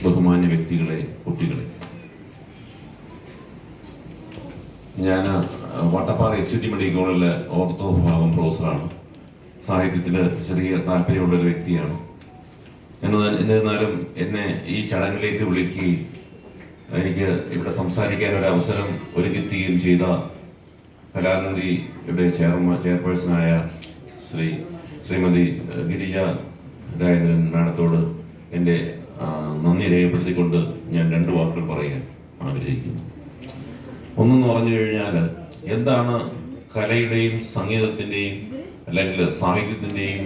ബഹുമാന്യ വ്യക്തികളെ, കുട്ടികളെ, ഞാൻ വട്ടപ്പാറ SUT മെഡിക്കൽ കോളേജിലെ ഓർത്തോ വിഭാഗം പ്രൊഫസറാണ്. സാഹിത്യത്തിൽ ചെറിയ താല്പര്യമുള്ളൊരു വ്യക്തിയാണ്. എന്നിരുന്നാലും എന്നെ ഈ ചടങ്ങിലേക്ക് വിളിക്കുകയും എനിക്ക് ഇവിടെ സംസാരിക്കാൻ ഒരു അവസരം ഒരുക്കുകയും ചെയ്ത കലാനിധിയുടെ ചെയർപേഴ്സണായ ശ്രീമതി ഗിരിജ രാജേന്ദ്രൻ മാഡത്തോട് എൻ്റെ നന്ദി രേഖപ്പെടുത്തിക്കൊണ്ട് ഞാൻ 2 വാക്കുകൾ പറയാൻ ആഗ്രഹിക്കുന്നു. ഒന്നെന്ന് പറഞ്ഞു കഴിഞ്ഞാൽ, എന്താണ് കലയുടെയും സംഗീതത്തിൻ്റെയും അല്ലെങ്കിൽ സാഹിത്യത്തിൻ്റെയും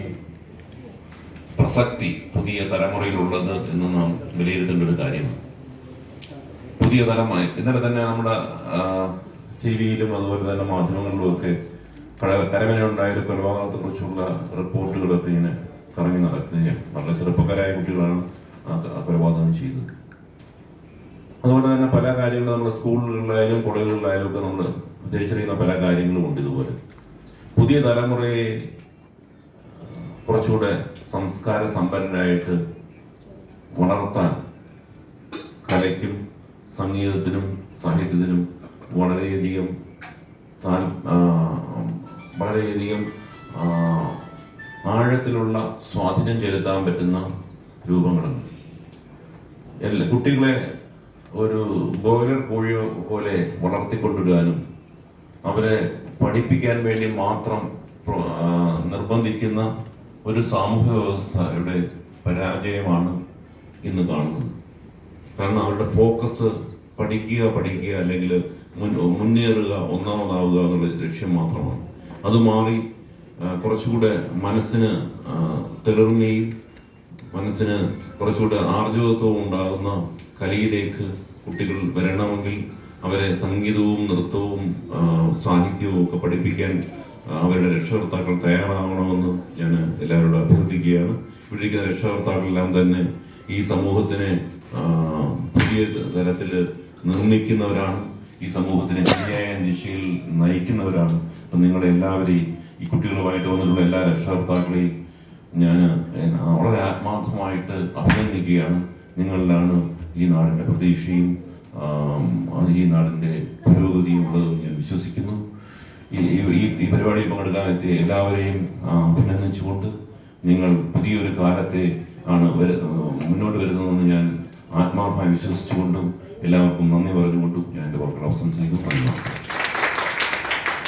പ്രസക്തി പുതിയ തലമുറയിലുള്ളത് എന്ന് നാം വിലയിരുത്തേണ്ട ഒരു കാര്യമാണ്. പുതിയ തലമുറ ഇന്നലെ തന്നെ നമ്മുടെ TV-യിലും അതുപോലെ തന്നെ മാധ്യമങ്ങളിലുമൊക്കെ കരമനയുണ്ടായ ഒരു കൊലപാതകത്തെ കുറിച്ചുള്ള റിപ്പോർട്ടുകളൊക്കെ ഇങ്ങനെ കറങ്ങി നടക്കുകയാണ്. വളരെ ചെറുപ്പക്കാരായ കുട്ടികളാണ് ആ കൊലപാതകം ചെയ്തത്. അതുകൊണ്ട് തന്നെ പല കാര്യങ്ങളും നമ്മുടെ സ്കൂളുകളിലായാലും കോളേജുകളിലായാലും ഒക്കെ നമ്മൾ തിരിച്ചറിയുന്ന പല കാര്യങ്ങളും ഉണ്ട്. ഇതുപോലെ പുതിയ തലമുറയെ കുറച്ചുകൂടെ സംസ്കാര സമ്പന്നരായിട്ട് വളർത്താൻ കലയ്ക്കും സംഗീതത്തിനും സാഹിത്യത്തിനും വളരെയധികം ആഴത്തിലുള്ള സ്വാധീനം ചെലുത്താൻ പറ്റുന്ന രൂപങ്ങളുണ്ട്. കുട്ടികളെ ഒരു ബോയിലർ കോഴിയോ പോലെ വളർത്തിക്കൊണ്ടുവരാനും അവരെ പഠിപ്പിക്കാൻ വേണ്ടി മാത്രം നിർബന്ധിക്കുന്ന ഒരു സാമൂഹ്യ വ്യവസ്ഥയുടെ പരാജയമാണ് ഇന്ന് കാണുന്നത്. കാരണം അവരുടെ ഫോക്കസ് പഠിക്കുക അല്ലെങ്കിൽ മുന്നേറുക, ഒന്നാമതാവുക എന്നുള്ള ലക്ഷ്യം മാത്രമാണ്. അത് മാറി കുറച്ചുകൂടെ മനസ്സിന് തെളിർമയും മനസ്സിന് കുറച്ചുകൂടെ ആർജവത്വവും ഉണ്ടാകുന്ന കലയിലേക്ക് കുട്ടികൾ വരണമെങ്കിൽ അവരെ സംഗീതവും നൃത്തവും സാഹിത്യവും ഒക്കെ പഠിപ്പിക്കാൻ അവരുടെ രക്ഷകർത്താക്കൾ തയ്യാറാവണമെന്ന് ഞാൻ എല്ലാവരോടും അഭ്യർത്ഥിക്കുകയാണ്. ഇവിടെ ഇരിക്കുന്ന രക്ഷകർത്താക്കളെല്ലാം തന്നെ ഈ സമൂഹത്തിനെ പുതിയ തലത്തിൽ നിർമ്മിക്കുന്നവരാണ്, ഈ സമൂഹത്തിനെ ശരിയായ ദിശയിൽ നയിക്കുന്നവരാണ്. അപ്പം നിങ്ങളെല്ലാവരെയും, ഈ കുട്ടികളുമായിട്ട് വന്നിട്ടുള്ള എല്ലാ രക്ഷകർത്താക്കളെയും ഞാൻ വളരെ ആത്മാർത്ഥമായിട്ട് അഭിനന്ദിക്കുകയാണ്. നിങ്ങളിലാണ് ഈ നാടിൻ്റെ പ്രതീക്ഷയും ഈ നാടിൻ്റെ പുരോഗതിയും ഉള്ളതെന്ന് ഞാൻ വിശ്വസിക്കുന്നു. ഈ പരിപാടിയിൽ പങ്കെടുക്കാൻ എത്തിയ എല്ലാവരെയും അഭിനന്ദിച്ചുകൊണ്ട്, നിങ്ങൾ പുതിയൊരു കാലത്തെ ആണ് മുന്നോട്ട് വരുന്നതെന്ന് ഞാൻ ആത്മാർത്ഥമായി വിശ്വസിച്ചുകൊണ്ടും എല്ലാവർക്കും നന്ദി പറഞ്ഞുകൊണ്ടും ഞാൻ എൻ്റെ വാക്കുകൾ അവസാനിപ്പിക്കുന്നു. നമസ്കാരം.